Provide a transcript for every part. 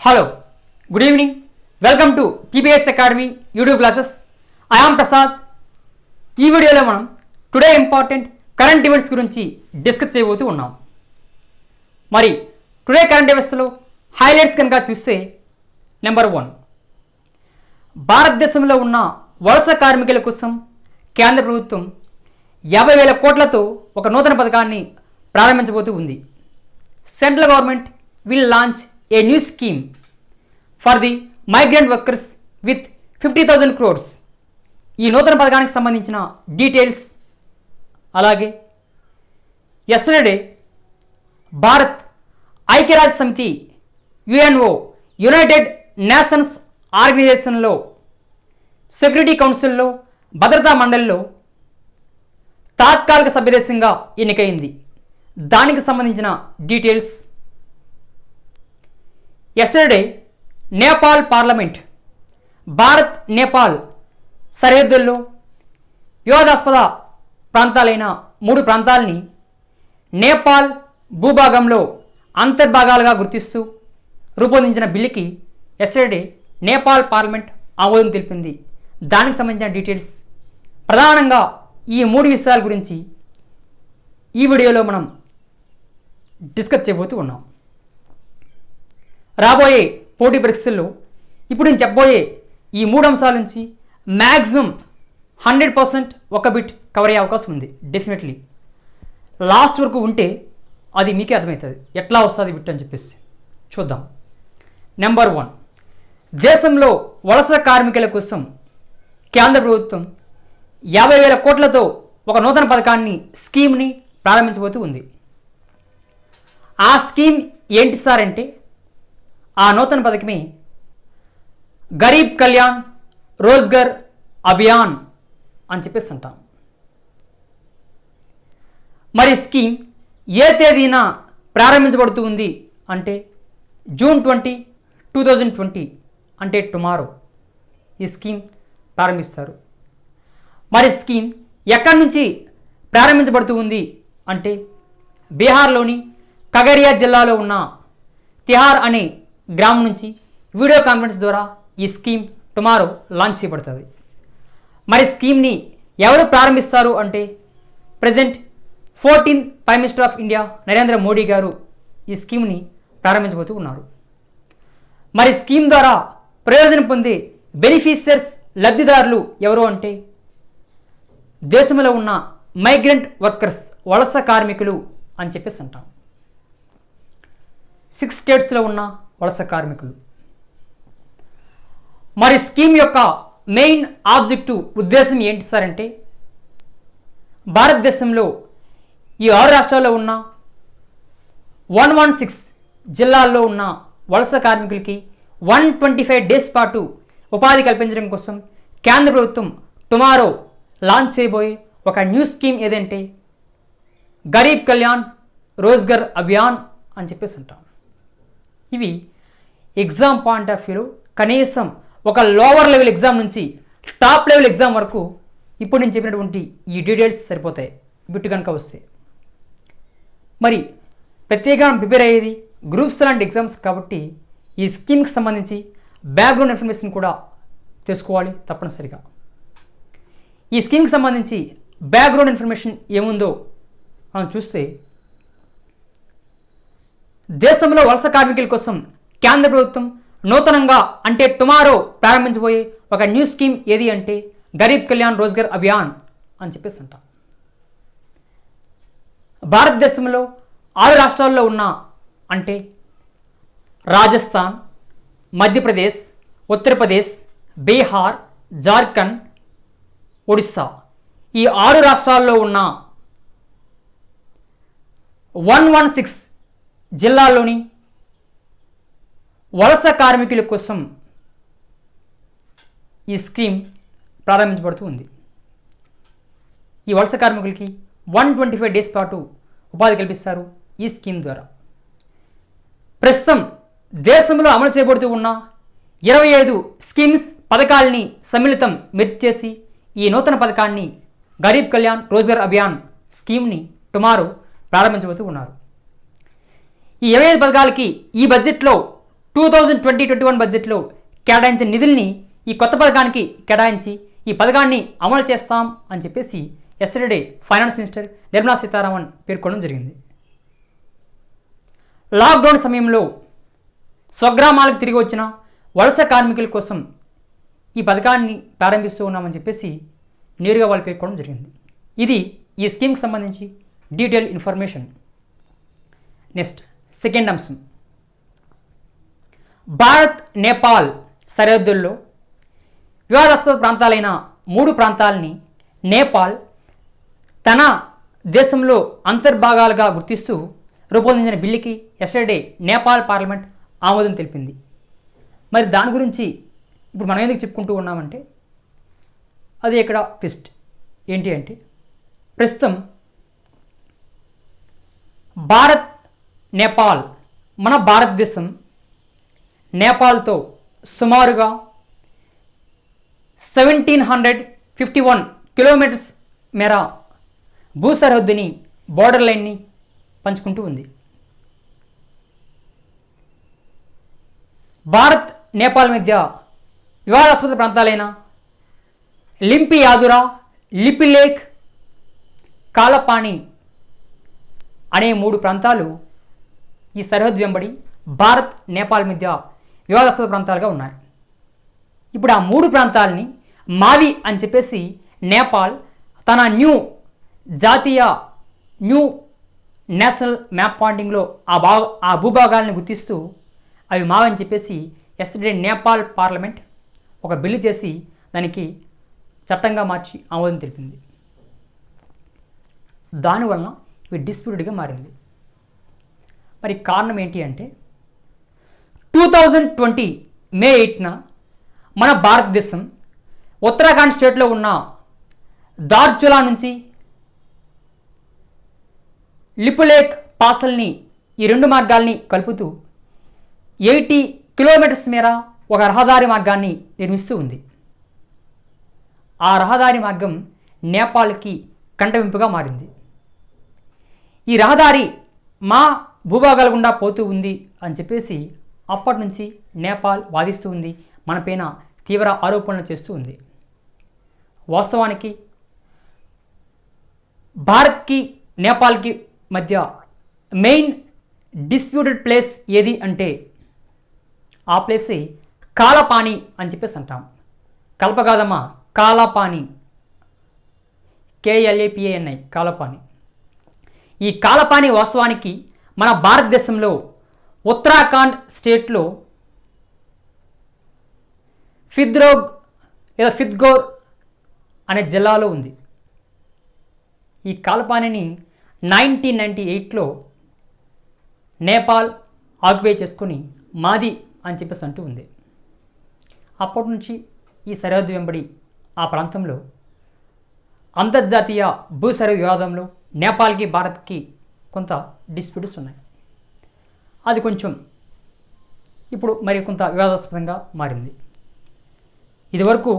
Hello, good evening. Welcome to PBS Academy YouTube classes. I am Prasad. ఈ వీడియోలో మనం today important current events గురించి discuss చేయబోతూ ఉన్నాం. మరి టుడే కరెంట్ ఈవెంట్స్లో హైలైట్స్ కనుక చూస్తే నెంబర్ 1, భారతదేశంలో ఉన్న వలస కార్మికుల కోసం కేంద్ర ప్రభుత్వం 50,000 కోట్లతో ఒక నూతన పథకాన్ని ప్రారంభించబోతూ ఉంది. Central government will launch a new scheme for the migrant workers with 50,000 crores. ఈ నూతన పథకానికి సంబంధించిన డీటెయిల్స్, అలాగే ఎస్టర్డే భారత్ ఐక్యరాజ్య సమితి యుఎన్ఓ యునైటెడ్ నేషన్స్ ఆర్గనైజేషన్లో సెక్యూరిటీ కౌన్సిల్లో భద్రతా మండలిలో తాత్కాలిక సభ్యదేశంగా ఎన్నికైంది. దానికి సంబంధించిన details, yesterday Nepal parliament Bharat Nepal సరిహద్దుల్లో వివాదాస్పద ప్రాంతాలైన 3 ప్రాంతాలని నేపాల్ భూభాగంలో అంతర్భాగాలుగా గుర్తిస్తూ రూపొందించిన బిల్లుకి ఎస్టర్డే నేపాల్ పార్లమెంట్ ఆమోదం తెలిపింది. దానికి సంబంధించిన డీటెయిల్స్, ప్రధానంగా ఈ 3 విషయాల గురించి ఈ వీడియోలో మనం డిస్కస్ చేయబోతూ ఉన్నాం. రాబోయే పోటీ పరీక్షల్లో ఇప్పుడు నేను చెప్పబోయే ఈ 3 అంశాల నుంచి మ్యాక్సిమం 100% ఒక బిట్ కవర్ అయ్యే అవకాశం ఉంది. డెఫినెట్లీ లాస్ట్ వరకు ఉంటే అది మీకే అర్థమవుతుంది ఎట్లా వస్తుంది బిట్ అని చెప్పేసి. చూద్దాం. నెంబర్ 1, దేశంలో వలస కార్మికుల కోసం కేంద్ర ప్రభుత్వం 50,000 కోట్లతో ఒక నూతన పథకాన్ని స్కీమ్ని ప్రారంభించబోతూ ఉంది. ఆ స్కీమ్ ఏంటి సార్ అంటే, ఆ నూతన పథకమే గరీబ్ కళ్యాణ్ రోజ్గర్ అభియాన్ అని చెప్పేసి అంటాం. మరి స్కీమ్ ఏ తేదీన ప్రారంభించబడుతూ ఉంది అంటే జూన్ 20, 2020 అంటే టుమారో ఈ స్కీమ్ ప్రారంభిస్తారు. మరి స్కీమ్ ఎక్కడి నుంచి ప్రారంభించబడుతూ ఉంది అంటే బీహార్లోని ఖగరియా జిల్లాలో ఉన్న తిహార్ అనే గ్రామం నుంచి వీడియో కాన్ఫరెన్స్ ద్వారా ఈ స్కీమ్ టుమారో లాంచ్ చేయబడుతుంది. మరి స్కీమ్ని ఎవరు ప్రారంభిస్తారు అంటే present 14th prime minister of India Narendra Modi గారు ఈ స్కీమ్ని ప్రారంభించబోతూ ఉన్నారు. మరి స్కీమ్ ద్వారా ప్రయోజనం పొందే బెనిఫిషియర్స్, లబ్ధిదారులు ఎవరు అంటే దేశంలో ఉన్న మైగ్రెంట్ వర్కర్స్, వలస కార్మికులు అని చెప్పేసి అంటాం. 6 స్టేట్స్లో ఉన్న వలస కార్మికులు. మరి స్కీమ్ యొక్క మెయిన్ ఆబ్జెక్టివ్, ఉద్దేశం ఏంటి సార్ అంటే భారతదేశంలో ఈ 6 రాష్ట్రాల్లో ఉన్న 116 జిల్లాల్లో ఉన్న వలస కార్మికులకి 125 డేస్ పాటు ఉపాధి కల్పించడం కోసం కేంద్ర ప్రభుత్వం టుమారో లాంచ్ చేయబోయే ఒక న్యూ స్కీమ్ ఏదంటే గరీబ్ కళ్యాణ్ రోజ్గర్ అభియాన్ అని చెప్పేసి అంటాం. ఇవి ఎగ్జామ్ పాయింట్ ఆఫ్ వ్యూలో కనీసం ఒక లోవర్ లెవెల్ ఎగ్జామ్ నుంచి టాప్ లెవెల్ ఎగ్జామ్ వరకు ఇప్పుడు నేను చెప్పినటువంటి ఈ డీటెయిల్స్ సరిపోతాయి బిట్ కనుక వస్తే. మరి ప్రత్యేకంగా ప్రిపేర్ అయ్యేది గ్రూప్స్ లాంటి ఎగ్జామ్స్ కాబట్టి ఈ స్కీమ్కి సంబంధించి బ్యాక్గ్రౌండ్ ఇన్ఫర్మేషన్ కూడా తెలుసుకోవాలి తప్పనిసరిగా. ఈ స్కీమ్కి సంబంధించి బ్యాక్గ్రౌండ్ ఇన్ఫర్మేషన్ ఏముందో మనం చూస్తే, దేశంలో వలస కార్మికుల కోసం కేంద్ర ప్రభుత్వం నూతనంగా అంటే టుమారో ప్రారంభించబోయే ఒక న్యూ స్కీమ్ ఏది అంటే గరీబ్ కళ్యాణ్ రోజ్గర్ అభియాన్ అని చెప్పేసి అంటాం. భారతదేశంలో 6 రాష్ట్రాల్లో ఉన్న అంటే రాజస్థాన్, మధ్యప్రదేశ్, ఉత్తరప్రదేశ్, బీహార్, జార్ఖండ్, ఒడిస్సా ఈ 6 రాష్ట్రాల్లో ఉన్న 116 జిల్లాల్లోని వలస కార్మికుల కోసం ఈ స్కీమ్ ప్రారంభించబడుతూ ఉంది. ఈ వలస కార్మికులకి 125 డేస్ పాటు ఉపాధి కల్పిస్తారు ఈ స్కీమ్ ద్వారా. ప్రస్తుతం దేశంలో అమలు చేయబడుతూ ఉన్న 25 స్కీమ్స్, పథకాలని సమ్మిళితం మెర్జ్ చేసి ఈ నూతన పథకాన్ని గరీబ్ కళ్యాణ్ రోజ్గర్ అభియాన్ స్కీమ్ని టుమారో ప్రారంభించబోతూ ఉన్నారు. ఈ 25 పథకాలకి ఈ బడ్జెట్లో 2020-21 బడ్జెట్లో కేటాయించిన నిధుల్ని ఈ కొత్త పథకానికి కేటాయించి ఈ పథకాన్ని అమలు చేస్తాం అని చెప్పేసి yesterday finance minister Nirmala Sitharaman పేర్కొనడం జరిగింది. లాక్డౌన్ సమయంలో స్వగ్రామాలకు తిరిగి వచ్చిన వలస కార్మికుల కోసం ఈ పథకాన్ని ప్రారంభిస్తూ ఉన్నామని చెప్పేసి నేరుగా వాళ్ళు పేర్కొనడం జరిగింది. ఇది ఈ స్కీమ్కి సంబంధించి డీటెయిల్ ఇన్ఫర్మేషన్. నెక్స్ట్ సెకండ్ అంశం, భారత్ నేపాల్ సరిహద్దుల్లో వివాదాస్పద ప్రాంతాలైన 3 ప్రాంతాలని నేపాల్ తన దేశంలో అంతర్భాగాలుగా గుర్తిస్తూ రూపొందించిన బిల్లుకి ఎస్టర్డే నేపాల్ పార్లమెంట్ ఆమోదం తెలిపింది. మరి దాని గురించి ఇప్పుడు మనం ఎందుకు చెప్పుకుంటూ ఉన్నామంటే అది ఇక్కడ ట్విస్ట్ ఏంటి అంటే, ప్రస్తుతం భారత్ నేపాల్, మన భారతదేశం నేపాల్తో సుమారుగా 1751 కిలోమీటర్స్ మేర భూ సరిహద్దుని, బోర్డర్ లైన్ని పంచుకుంటూ ఉంది. భారత్ నేపాల్ మధ్య వివాదాస్పద ప్రాంతాలైన లింపియాదురా, లిపిలేక్, కాలపాని అనే 3 ప్రాంతాలు ఈ సరిహద్దు వెంబడి భారత్ నేపాల్ మధ్య వివాదాస్పద ప్రాంతాలుగా ఉన్నాయి. ఇప్పుడు ఆ 3 ప్రాంతాలని మావి అని చెప్పేసి నేపాల్ తన న్యూ నేషనల్ మ్యాప్ పాయింటింగ్లో ఆ భూభాగాలను గుర్తిస్తూ అవి మావని చెప్పేసి ఎస్టర్డే నేపాల్ పార్లమెంట్ ఒక బిల్లు చేసి దానికి చట్టంగా మార్చి ఆమోదం తెలిపింది. దానివలన ఇవి డిస్ప్యూటెడ్గా మారింది. మరి కారణం ఏంటి అంటే 2020 మే 8న మన భారతదేశం ఉత్తరాఖండ్ స్టేట్లో ఉన్న దార్చులా నుంచి లిపులేక్ పాసల్ని, ఈ 2 మార్గాల్ని కలుపుతూ 80 కిలోమీటర్స్ మేర ఒక రహదారి మార్గాన్ని నిర్మిస్తూ ఉంది. ఆ రహదారి మార్గం నేపాల్కి కంటవింపుగా మారింది. ఈ రహదారి మా భూభాగాల గుండా పోతూ ఉంది అని చెప్పేసి అప్పటి నుంచి నేపాల్ వాదిస్తూ ఉంది, మనపైన తీవ్ర ఆరోపణలు చేస్తూ ఉంది. వాస్తవానికి భారత్కి నేపాల్కి మధ్య మెయిన్ డిస్ప్యూటెడ్ ప్లేస్ ఏది అంటే ఆ ప్లేసే కాలపాని అని చెప్పేసి అంటాం. కల్ప కాదమ్మా, కాలపాని, KLAPANI, కాలపాని. ఈ కాలపాని వాస్తవానికి మన భారతదేశంలో ఉత్తరాఖండ్ స్టేట్లో ఫిద్గోర్ అనే జిల్లాలో ఉంది. ఈ కాలపానిని 1998లో నేపాల్ ఆక్యుపై చేసుకుని మాది అని చెప్పేసి అంటూ ఉంది. అప్పటి నుంచి ఈ సరిహద్దు వెంబడి ఆ ప్రాంతంలో అంతర్జాతీయ భూ సరిహద్దు వివాదంలో నేపాల్కి భారత్కి కొంత డిస్ప్యూట్స్ ఉన్నాయి. అది కొంచెం ఇప్పుడు మరి కొంత వివాదాస్పదంగా మారింది. ఇదివరకు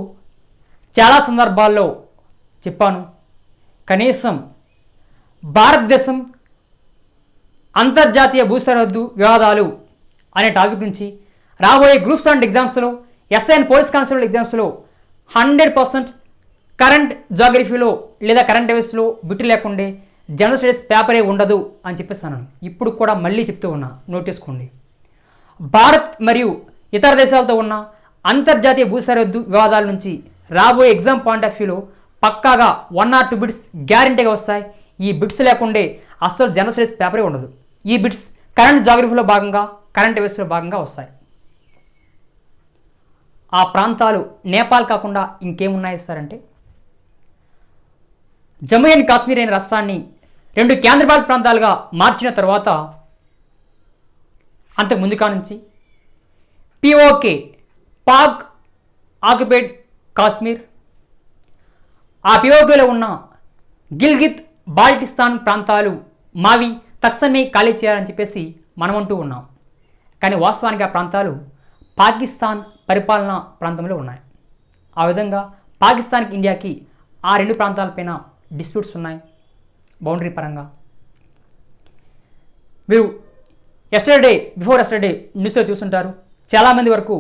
చాలా సందర్భాల్లో చెప్పాను, కనీసం భారతదేశం అంతర్జాతీయ భూ సరిహద్దు వివాదాలు అనే టాపిక్ నుంచి రాబోయే గ్రూప్స్ అండ్ ఎగ్జామ్స్లో, SI అండ్ పోలీస్ కానిస్టేబుల్ ఎగ్జామ్స్లో 100% కరెంట్ జాగ్రఫీలో లేదా కరెంట్ అఫైర్స్లో బిట్టు లేకుండే జనరల్ స్టడీస్ పేపరే ఉండదు అని చెప్పేసి అన్నాను. ఇప్పుడు కూడా మళ్ళీ చెప్తూ ఉన్నా, నోట్ చేసుకోండి. భారత్ మరియు ఇతర దేశాలతో ఉన్న అంతర్జాతీయ భూ సరిహద్దు వివాదాల నుంచి రాబోయే ఎగ్జామ్ పాయింట్ ఆఫ్ వ్యూలో పక్కాగా 1 or 2 బిట్స్ గ్యారంటీగా వస్తాయి. ఈ బిట్స్ లేకుండే అస్సలు జనరల్ స్టడీస్ పేపరే ఉండదు. ఈ బిట్స్ కరెంట్ జాగ్రఫీలో భాగంగా, కరెంట్ అఫైర్స్లో భాగంగా వస్తాయి. ఆ ప్రాంతాలు నేపాల్ కాకుండా ఇంకేమున్నాయి సార్ అంటే, జమ్మూ అండ్ కాశ్మీర్ అనే రాష్ట్రాన్ని 2 కేంద్రపాలిత ప్రాంతాలుగా మార్చిన తర్వాత అంతకు ముందు కానుంచి POK, పాక్ ఆక్యుపైడ్ కాశ్మీర్, ఆ POKలో ఉన్న గిల్గిత్ బాల్టిస్తాన్ ప్రాంతాలు మావి, తక్షణమే ఖాళీ చేయాలని చెప్పేసి మనమంటూ ఉన్నాం. కానీ వాస్తవానికి ఆ ప్రాంతాలు పాకిస్తాన్ పరిపాలనా ప్రాంతంలో ఉన్నాయి. ఆ విధంగా పాకిస్తాన్కి, ఇండియాకి ఆ 2 ప్రాంతాలపైన డిస్ప్యూట్స్ ఉన్నాయి బౌండరీ పరంగా. మీరు బిఫోర్ ఎస్టర్డే న్యూస్లో చూస్తుంటారు, చాలామంది వరకు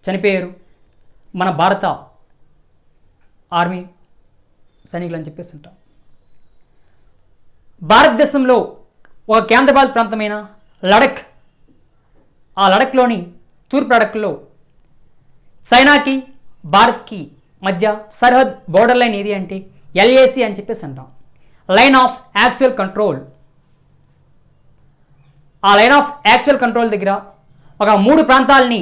చనిపోయారు మన భారత ఆర్మీ సైనికులు అని చెప్పేసి ఉంటాం. భారతదేశంలో ఒక కేంద్రపాలిత ప్రాంతమైన లడఖ్, ఆ లడఖ్లోని తూర్పు లడఖ్లో చైనాకి భారత్కి మధ్య సరిహద్ బోర్డర్ లైన్ ఏది అంటే LAC అని చెప్పేసి అంటాం, లైన్ ఆఫ్ యాక్చువల్ కంట్రోల్. ఆ లైన్ ఆఫ్ యాక్చువల్ కంట్రోల్ దగ్గర ఒక 3 ప్రాంతాలని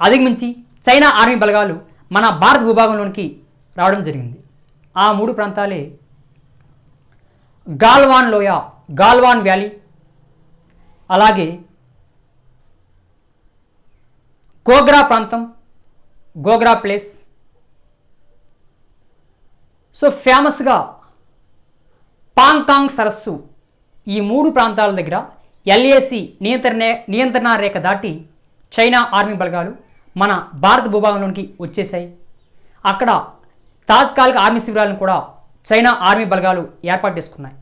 అధిగమించి చైనా ఆర్మీ బలగాలు మన భారత భూభాగంలోనికి రావడం జరిగింది. ఆ 3 ప్రాంతాలే గాల్వాన్ లోయ, గాల్వాన్ వ్యాలీ, అలాగే గోగ్రా ప్రాంతం, గోగ్రా ప్లేస్. సో ఫేమస్గా పాంకాంగ్ సరస్సు. ఈ 3 ప్రాంతాల దగ్గర LAC నియంత్రణ రేఖ దాటి చైనా ఆర్మీ బలగాలు మన భారత భూభాగంలోనికి వచ్చేసాయి. అక్కడ తాత్కాలిక ఆర్మీ శిబిరాలను కూడా చైనా ఆర్మీ బలగాలు ఏర్పాటు చేసుకున్నాయి.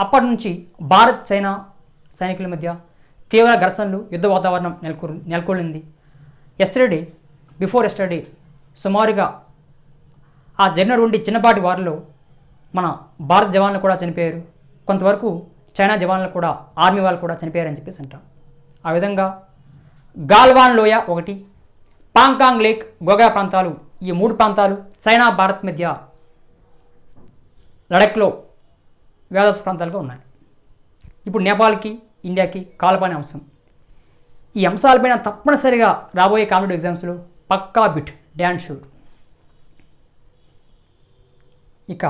అప్పటి నుంచి భారత్ చైనా సైనికుల మధ్య తీవ్ర ఘర్షణలు, యుద్ధ వాతావరణం నెలకొల్లింది. బిఫోర్ ఎస్టర్డే సుమారుగా ఆ జరిగినటువంటి చిన్నపాటి వారిలో మన భారత జవాన్లు కూడా చనిపోయారు, కొంతవరకు చైనా జవాన్లు కూడా, ఆర్మీ వాళ్ళు కూడా చనిపోయారని చెప్పేసి అంటాం. ఆ విధంగా గాల్వాన్ లోయ ఒకటి, పాంకాంగ్ లేక్, గోగ్రా ప్రాంతాలు, ఈ 3 ప్రాంతాలు చైనా భారత్ మధ్య లడఖ్లో వ్యాధస్ ప్రాంతాలుగా ఉన్నాయి. ఇప్పుడు నేపాల్కి ఇండియాకి కాల్పనే అంశం. ఈ అంశాలపైన తప్పనిసరిగా రాబోయే కాంపిటేటివ్ ఎగ్జామ్స్లో పక్కా బిట్, డ్యాన్ షూర్. ఇక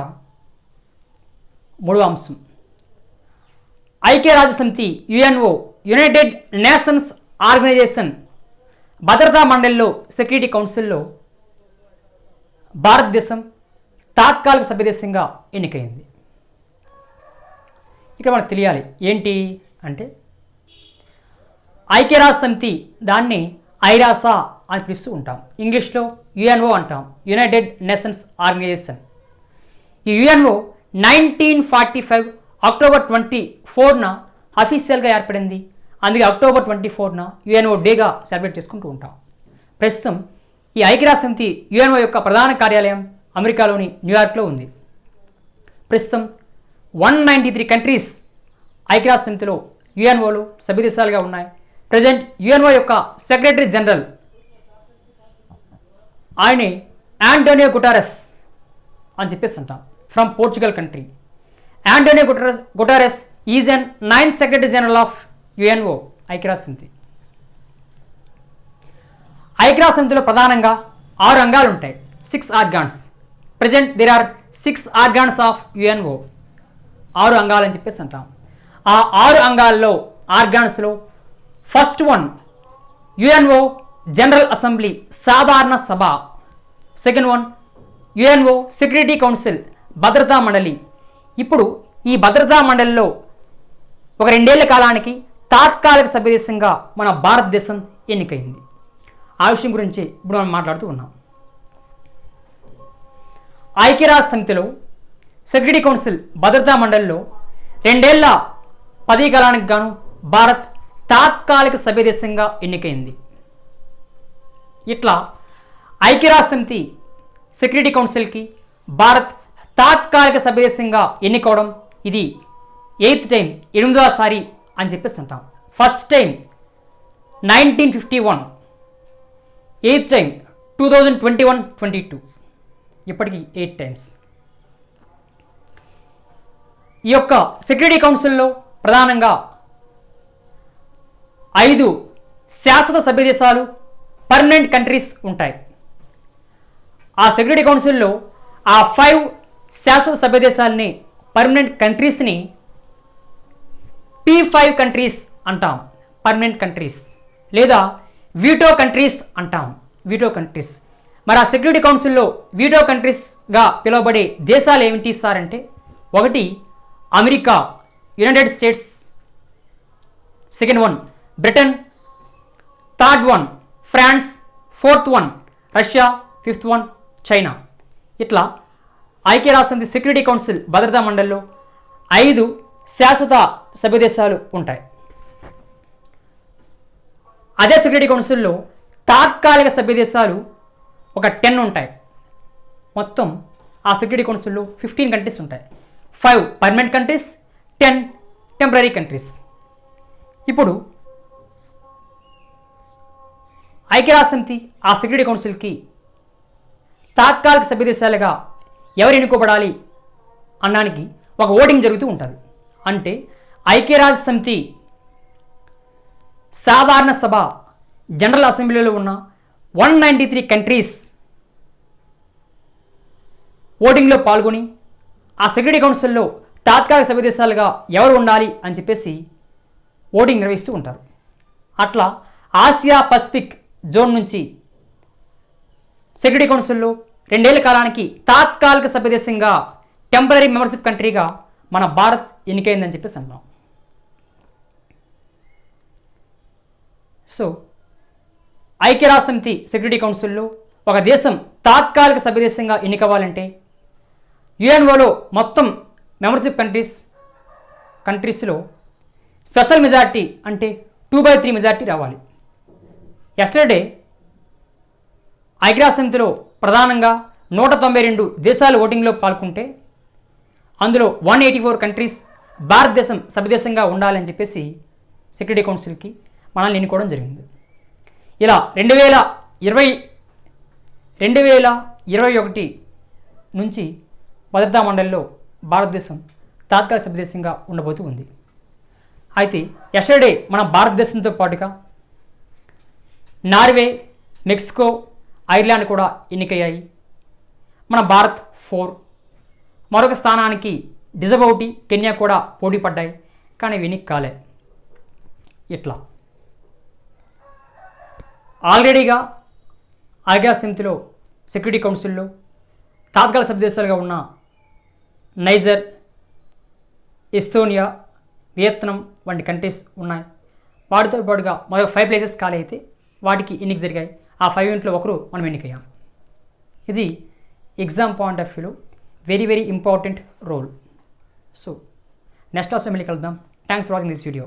3వ అంశం, ఐక్యరాజ్యసమితి UNO, యునైటెడ్ నేషన్స్ ఆర్గనైజేషన్ భద్రతా మండలిలో, సెక్యూరిటీ కౌన్సిల్లో భారతదేశం తాత్కాలిక సభ్యదేశంగా ఎన్నికైంది. ఇక్కడ మనకు తెలియాలి ఏంటి అంటే, ఐక్యరాజ్య సమితి దాన్ని ఐరాసా అని పిలుస్తూ ఉంటాం, ఇంగ్లీష్లో UNO అంటాం, యునైటెడ్ నేషన్స్ ఆర్గనైజేషన్. ఈ UNO 1945 అక్టోబర్ 24న అఫీషియల్గా ఏర్పడింది. అందుకే అక్టోబర్ 24న UNO డేగా సెలబ్రేట్ చేసుకుంటూ ఉంటాం. ప్రస్తుతం ఈ ఐక్యరాజ్య సమితి UNO యొక్క ప్రధాన కార్యాలయం అమెరికాలోని న్యూయార్క్లో ఉంది. ప్రస్తుతం 193 కంట్రీస్ ఐక్యరాజ్య సమితిలో UNOలో సభ్యదేశాలుగా ఉన్నాయి. ప్రజెంట్ UNO యొక్క సెక్రటరీ జనరల్ ఆయనే ఆంటోనియో గుటెరస్ అని చెప్పేసి అంటాం, from Portugal country. Antonio Guterres is and 9th secretary general of UNO, ఐక్యరాజ్య సమితి. ఐక్యరాజ్య సమితిలో ప్రధానంగా 6 అంగాలు ఉంటాయి, 6 organs. Present there are 6 organs of UNO, 6 అంగాలు అని చెప్పేసి అంటాం. ఆ 6 అంగాల్లో, ఆర్గాన్స్లో first one UNO general assembly, సాధారణ సభ. Second one UNO security council, భద్రతా మండలి. ఇప్పుడు ఈ భద్రతా మండలిలో ఒక 2 ఏళ్ల కాలానికి తాత్కాలిక సభ్యదేశంగా మన భారతదేశం ఎన్నికైంది. ఆ విషయం గురించి ఇప్పుడు మనం మాట్లాడుతూ ఉన్నాం. ఐక్యరాజ్య సమితిలో సెక్యూరిటీ కౌన్సిల్, భద్రతా మండలిలో 2 ఏళ్ల పదవీ కాలానికి గాను భారత్ తాత్కాలిక సభ్యదేశంగా ఎన్నికైంది. ఇట్లా ఐక్యరాజ్య సమితి సెక్యూరిటీ కౌన్సిల్కి భారత్ తాత్కాలిక సభ్యదేశంగా ఎన్నికోవడం ఇది 8th టైం, 8వ సారి అని చెప్పేసి అంటాం. ఫస్ట్ టైం 1951, 8th టైం 2021-22, ఇప్పటికీ 8 టైమ్స్. ఈ యొక్క సెక్యూరిటీ కౌన్సిల్లో ప్రధానంగా 5 శాశ్వత సభ్యదేశాలు, పర్మనెంట్ కంట్రీస్ ఉంటాయి. ఆ సెక్యూరిటీ కౌన్సిల్లో ఆ 5 శాశ్వత సభ్యదేశాలని, పర్మనెంట్ కంట్రీస్ని P5 కంట్రీస్ అంటాం, పర్మనెంట్ కంట్రీస్, లేదా వీటో కంట్రీస్ అంటాం, వీటో కంట్రీస్. మరి ఆ సెక్యూరిటీ కౌన్సిల్లో వీటో కంట్రీస్గా పిలువబడే దేశాలు ఏమిటి సార్ అంటే, 1 America, United States, second one Britain, third one France, 4th one Russia, 5th one China. ఇట్లా ఐక్యరాజ్యసమితి సెక్యూరిటీ కౌన్సిల్ భద్రతా మండలిలో 5 శాశ్వత సభ్యదేశాలు ఉంటాయి. అదే సెక్యూరిటీ కౌన్సిల్లో తాత్కాలిక సభ్యదేశాలు ఒక 10 ఉంటాయి. మొత్తం ఆ సెక్యూరిటీ కౌన్సిల్లో 15 కంట్రీస్ ఉంటాయి. 5 పర్మనెంట్ కంట్రీస్, 10 టెంపరీ కంట్రీస్. ఇప్పుడు ఐక్యరాజ్యసమితి ఆ సెక్యూరిటీ కౌన్సిల్కి తాత్కాలిక సభ్యదేశాలుగా ఎవరు ఎన్నుకోబడాలి అనడానికి ఒక ఓటింగ్ జరుగుతూ ఉంటుంది. అంటే ఐక్యరాజ్యసమితి సాధారణ సభ జనరల్ అసెంబ్లీలో ఉన్న 193 కంట్రీస్ ఓటింగ్లో పాల్గొని ఆ సెక్యూరిటీ కౌన్సిల్లో తాత్కాలిక సభ్యదేశాలుగా ఎవరు ఉండాలి అని చెప్పేసి ఓటింగ్ నిర్వహిస్తూ ఉంటారు. అట్లా ఆసియా పసిఫిక్ జోన్ నుంచి సెక్యూరిటీ కౌన్సిల్లో 2 ఏళ్ల కాలానికి తాత్కాలిక సభ్యదేశంగా టెంపరీ మెంబర్షిప్ కంట్రీగా మన భారత్ ఎన్నికైందని చెప్పేసి అన్నాం. సో ఐక్యరాజ్యసమితి సెక్యూరిటీ కౌన్సిల్లో ఒక దేశం తాత్కాలిక సభ్యదేశంగా ఎన్నికవ్వాలంటే యుఎన్ఓలో మొత్తం మెంబర్షిప్ కంట్రీస్లో స్పెషల్ మెజార్టీ అంటే 2/3 మెజార్టీ రావాలి. ఎస్టర్డే ఐక్యరాజ్యసమితిలో ప్రధానంగా 192 దేశాలు ఓటింగ్లో పాల్గొంటే అందులో 184 కంట్రీస్ భారతదేశం సభ్యదేశంగా ఉండాలని చెప్పేసి సెక్యూరిటీ కౌన్సిల్కి మనల్ని ఎన్నుకోవడం జరిగింది. ఇలా 2021 నుంచి భద్రతా మండలిలో భారతదేశం తాత్కాలిక సభ్యదేశంగా ఉండబోతూ ఉంది. అయితే ఎస్టర్డే మన భారతదేశంతో పాటుగా నార్వే, మెక్సికో, ఐర్లాండ్ కూడా ఎన్నికయ్యాయి. మన భారత్ 4, మరొక స్థానానికి డిజబౌటి, కెన్యా కూడా పోటీ పడ్డాయి, కానీ ఎన్నిక కాలే. ఇట్లా ఆల్రెడీగా ఐక్యరాజ్యసమితిలో సెక్యూరిటీ కౌన్సిల్లో తాత్కాలిక సభ్యదేశాలుగా ఉన్న నైజర్, ఎస్తోనియా, వియత్నాం వంటి కంట్రీస్ ఉన్నాయి. వాటితో పాటుగా మరో 5 ప్లేసెస్ ఖాళీ అయితే వాటికి ఎన్నిక జరిగాయి. ఆ 5 ఇంట్లో ఒకరు మనం ఎన్నికయ్యాం. ఇది ఎగ్జామ్ పాయింట్ ఆఫ్ వ్యూలో very very important role. So next క్లాస్లో మళ్ళీ కలుద్దాం. Thanks for watching this video.